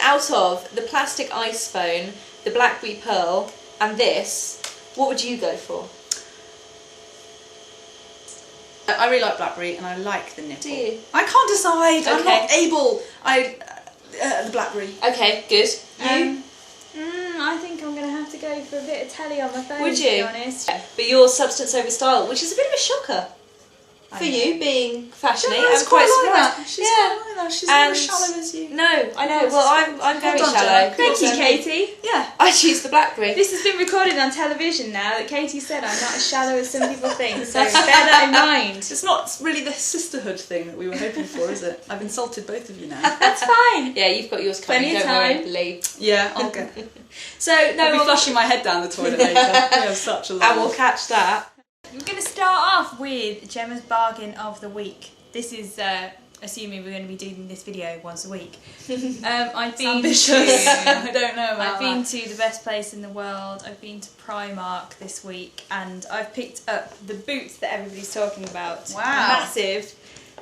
out of the plastic ice phone, the blackberry pearl, and this, what would you go for? I really like blackberry and I like the nipple. Do you? I can't decide. Okay. I'm not able. The blackberry. Okay, good. You? I think I'm going to have to go for a bit of telly on my phone, Would you? to be honest. But your substance over style, which is a bit of a shocker for you, being fashionable. I'm quite surprised. She's quite like that. She's not as shallow as you. No, I know. Well, I'm very Well done, shallow. Gemma. Thank you, Katie. Yeah. I choose the blackberry. This has been recorded on television now that Katie said I'm not as shallow as some people think, so bear that in mind. It's not really the sisterhood thing that we were hoping for, is it? I've insulted both of you now. That's fine. Yeah, you've got yours coming. Plenty of Don't worry, time. believe. Yeah, I'll go. So I'll be no, flushing my head down the toilet later. We have such a lot. and we'll catch that. We're going to start off with Gemma's bargain of the week. This is assuming we're going to be doing this video once a week. I've been ambitious. to, I don't know about I've been to the best place in the world. I've been to Primark this week, and I've picked up the boots that everybody's talking about. Wow. Massive.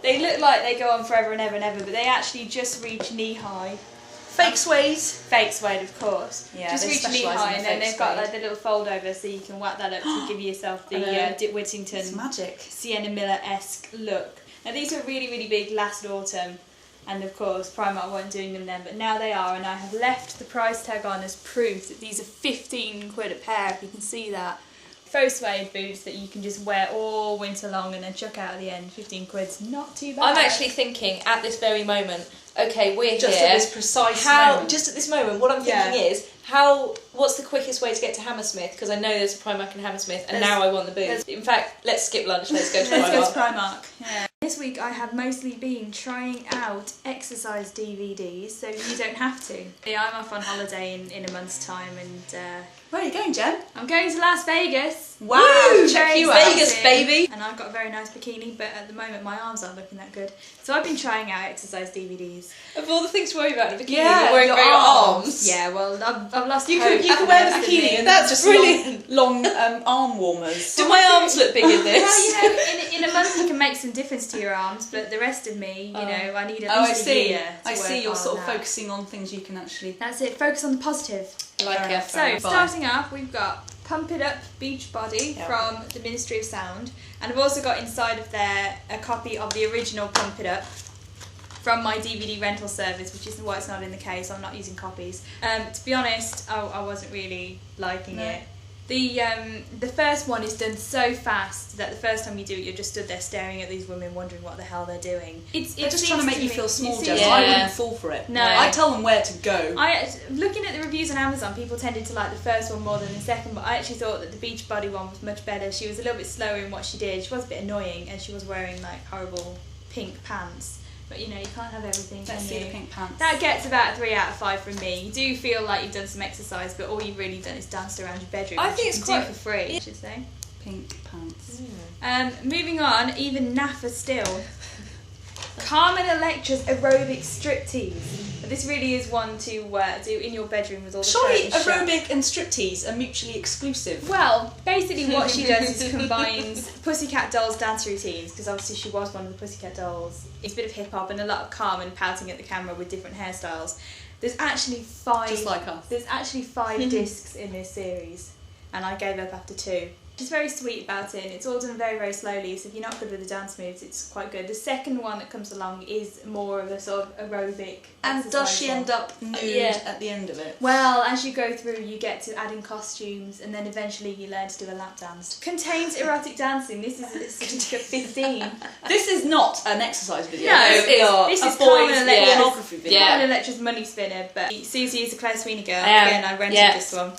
They look like they go on forever and ever and ever, but they actually just reach knee high. Fake suede. Fake suede, of course. Yeah, just they reach knee specialise in high, the and then fake they've got suede. like the little fold over, so you can whack that up to give yourself the Dick It's Whittington magic. Sienna Miller-esque look. Now these were really, really big last autumn, and of course Primark weren't doing them then, but now they are, and I have left the price tag on as proof that these are 15 quid a pair, if you can see that. Faux suede boots that you can just wear all winter long and then chuck out at the end. 15 quid's not too bad. I'm actually thinking at this very moment. Okay, we're Just here. at this precise moment. Just at this moment, what I'm thinking is what's the quickest way to get to Hammersmith? Because I know there's a Primark in Hammersmith, and now I want the boots. In fact, let's skip lunch. Let's go to Primark. Let's go to Primark. Yeah. This week I have mostly been trying out exercise DVDs, so you don't have to. Yeah, I'm off on holiday in a month's time, and Where are you going, Jen? I'm going to Las Vegas. Wow, Woo! check Very you out. Vegas, exciting. baby. And I've got a very nice bikini, but at the moment my arms aren't looking that good. So I've been trying out exercise DVDs. Of all the things to worry about in a bikini, Yeah, you're worrying your about your arms. arms. Yeah, well, I've lost You hope. can wear the That's bikini, thing. and that's just Brilliant. long arm warmers. Do my arms look big in this? Well, you know, in a month you can make some difference to your arms, but the rest of me, you know, I need at least a year to I see. work You're on sort of that. focusing on things you can actually. That's it. Focus on the positive. I like it. So, starting off, we've got Pump It Up Beach Body from the Ministry of Sound, and I've also got inside of there a copy of the original Pump It Up from my DVD rental service, which is why it's not in the case. I'm not using copies. To be honest, I wasn't really liking it. The first one is done so fast that the first time you do it, you're just stood there staring at these women, wondering what the hell they're doing. They're just trying to make you feel small, Gemma. Yeah. I wouldn't fall for it. No. I tell them where to go. Looking at the reviews on Amazon, people tended to like the first one more than the second, but I actually thought that the Beachbody one was much better. She was a little bit slower in what she did. She was a bit annoying, and she was wearing like horrible pink pants. But you know, you can't have everything, Let's can see you? the pink pants. That gets about a 3 out of 5 from me. You do feel like you've done some exercise, but all you've really done is danced around your bedroom. I which think you it's can quite- do for free, I should say. Pink pants. Moving on, even naffer still. Carmen Electra's aerobic striptease. This really is one to do in your bedroom with all the Surely curtains shut. aerobic and striptease are mutually exclusive. Well, basically what she does is combines Pussycat Dolls dance routines, because obviously she was one of the Pussycat Dolls. It's a bit of hip hop and a lot of Carmen pouting at the camera with different hairstyles. There's actually 5. Just like us. There's actually 5 discs in this series, and I gave up after 2. She's very sweet about it, and it's all done very, very slowly, so if you're not good with the dance moves, it's quite good. The second one that comes along is more of a sort of aerobic And does she exercise end one. up nude at the end of it? Well, as you go through, you get to add in costumes, and then eventually you learn to do a lap dance. Contains erotic dancing. This is a certificate 15. This is not an exercise video. No, this is not. This a is boys' Carmen Electra's, pornography video. Yeah. Carmen Electra's money spinner, but Susi is a Claire Sweeney girl. I am. Again, I rented Yes. this one.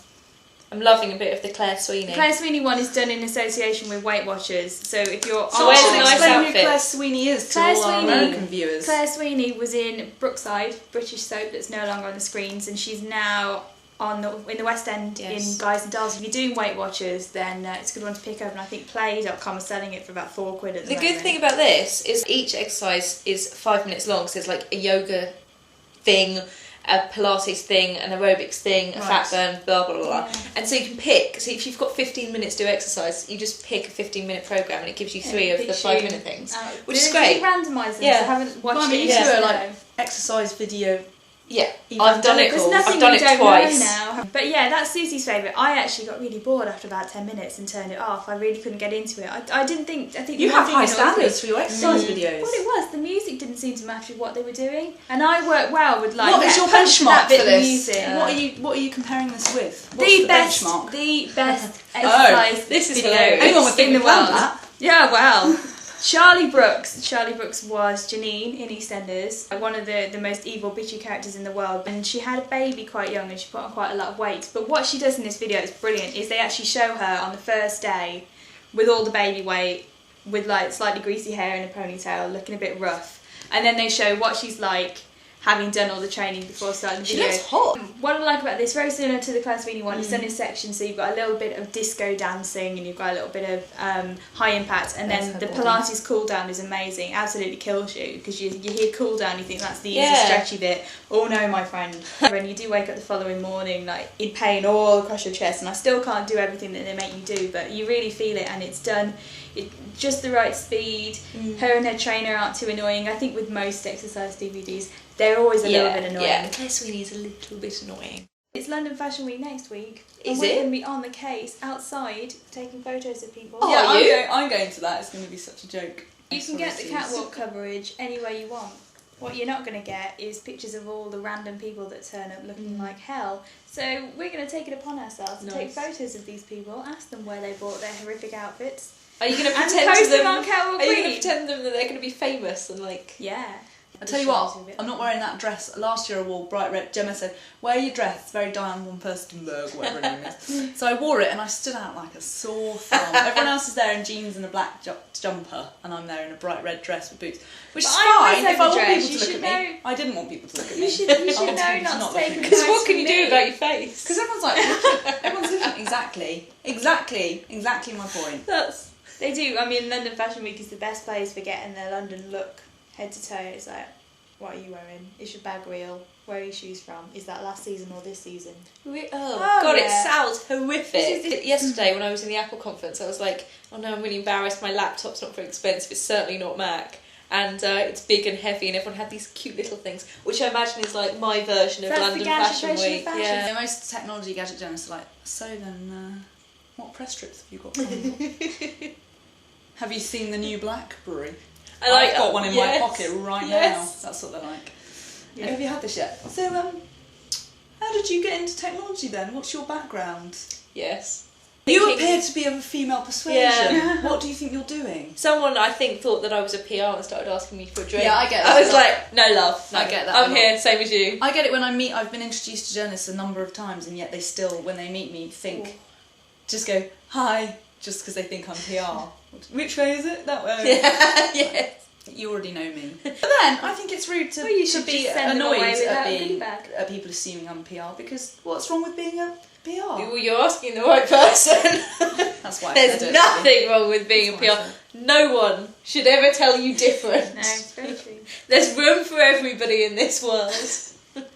I'm loving a bit of the Claire Sweeney. The Claire Sweeney one is done in association with Weight Watchers, so if you're So where's the I'll nice explain who outfit? Claire Sweeney is to Claire all our Sweeney. American viewers. Claire Sweeney was in Brookside, British soap that's no longer on the screens, and she's now in the West End in Guys and Dolls. If you're doing Weight Watchers, then it's a good one to pick up, and I think Play.com is selling it for about £4 at the The moment. good thing about this is each exercise is 5 minutes long, so it's like a yoga thing, a Pilates thing, an aerobics thing, a fat burn, blah blah blah. Yeah. And so you can pick. So if you've got 15 minutes to do exercise, you just pick a 15-minute program, and it gives you 3 of the 5-minute things, which is great. Randomise them. Yeah. I haven't watched Well, it. you yet, two are so- like exercise video Yeah, I've done it. There's nothing I've done we it don't twice. know now. But yeah, that's Susie's favourite. I actually got really bored after about 10 minutes and turned it off. I really couldn't get into it. I think you have high standards for your exercise videos. What it was, the music didn't seem to match with what they were doing, and I work well with like. What is your punch benchmark that bit for of this? music. What are you comparing this with? What's the benchmark? The best exercise this is video hilarious. Anyone would think in the we planned world. that. Yeah, well. Charlie Brooks was Janine in EastEnders, one of the most evil bitchy characters in the world, and she had a baby quite young and she put on quite a lot of weight. But what she does in this video is brilliant, is they actually show her on the first day with all the baby weight, with like slightly greasy hair and a ponytail, looking a bit rough, and then they show what she's like having done all the training before starting the video. She looks hot. What I like about this, very similar to the Class Weenie one, it's done in sections, so you've got a little bit of disco dancing and you've got a little bit of high impact, and then the Pilates cool down is amazing, absolutely kills you, because you hear cool down, you think that's the easy stretchy bit. Oh no, my friend. When you do wake up the following morning like in pain all across your chest, and I still can't do everything that they make you do, but you really feel it, and it's done just the right speed. Her and her trainer aren't too annoying. I think with most exercise DVDs, they're always a little bit annoying. Yeah, Claire Sweeney's a little bit annoying. It's London Fashion Week next week. Is We're it? going to be on the case outside taking photos of people. Oh, Yeah, are you? I'm going to that. It's going to be such a joke. You can get the catwalk coverage anywhere you want. What you're not going to get is pictures of all the random people that turn up looking like hell. So we're going to take it upon ourselves to take photos of these people, ask them where they bought their horrific outfits. Are you going to And pretend post to them them? on Catwalk Are you going Week. to pretend them that they're going to be famous and like? Yeah. I tell you what, I'm not wearing that dress. Last year I wore bright red. Gemma said, wear your dress. It's very Diane von Furstenberg, whatever her name is. So I wore it and I stood out like a sore thumb. Everyone else is there in jeans and a black jumper, and I'm there in a bright red dress with boots. Which is fine if I want people to look at me. I didn't want people to look at me. You should know not to take a Because what can you do about your face? Because everyone's like, everyone's looking exactly my point. They do. I mean, London Fashion Week is the best place for getting their London look head to toe. It's like, what are you wearing? Is your bag real? Where are your shoes from? Is that last season or this season? God, yeah. it sounds horrific. Yesterday when I was in the Apple conference, I was like, oh no, I'm really embarrassed. My laptop's not very expensive. It's certainly not Mac. And it's big and heavy, and everyone had these cute little things, which I imagine is like my version of London Fashion Week. Yeah, most technology gadget journalists are like, so then, what press strips have you got coming up? Have you seen the new BlackBerry? I've got one in my pocket right now. That's what they're like. Yeah. Have you had this yet? So, how did you get into technology then? What's your background? Yes. You appear to be of a female persuasion. Yeah. What do you think you're doing? Someone, I think, thought that I was a PR and started asking me for a drink. Yeah, I get that. I was like, no love. No. I get that. I'm here, same as you. I get it when I've been introduced to journalists a number of times, and yet they still, when they meet me, just go, hi, just because they think I'm PR. Which way is it? That way. Yeah. Yes. You already know me. But then, I think it's rude to be annoyed at people assuming I'm PR, because what's wrong with being a PR? Well, you're asking the right person. That's why There's nothing wrong with being a PR. No one should ever tell you different. No, it's very true. There's room for everybody in this world.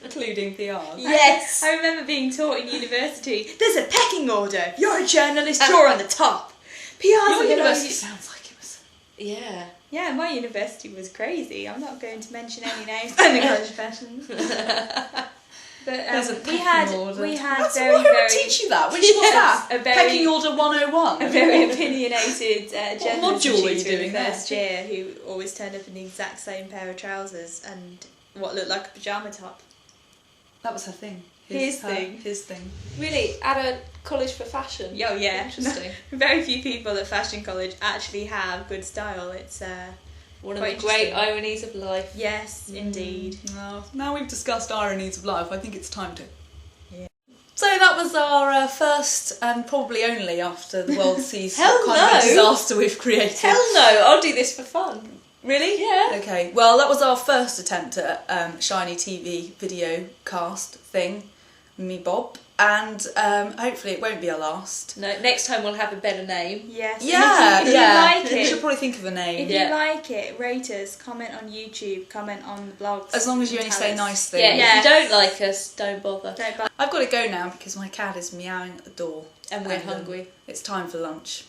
Including PR. Yes. I remember being taught in university, there's a pecking order. You're a journalist, you're on the top. PR's Your university sounds like it was... Yeah. Yeah, my university was crazy. I'm not going to mention any names in the college fashions. But we had Who teach you that? Which was that? Pecking order 101. A very opinionated journalist module are you tutor in doing the first year who always turned up in the exact same pair of trousers and what looked like a pyjama top. That was her thing. His thing. Really? At a college for fashion? Oh yeah. Interesting. Very few people at fashion college actually have good style. It's one of the great ironies of life. Yes, indeed. Well, now we've discussed ironies of life, I think it's time to. Yeah. So that was our first and probably only after the world sees what kind of disaster we've created. Hell no, I'll do this for fun. Really? Yeah. Okay, well that was our first attempt at Shiny TV video cast thing, me Bob, and hopefully it won't be our last. No, next time we'll have a better name. Yes. Yeah, if you like it, we should probably think of a name. If you like it, rate us, comment on YouTube, comment on the blogs. As long as you only say nice things. Yeah, if you don't like us, don't bother. I've got to go now because my cat is meowing at the door. And we're hungry. It's time for lunch.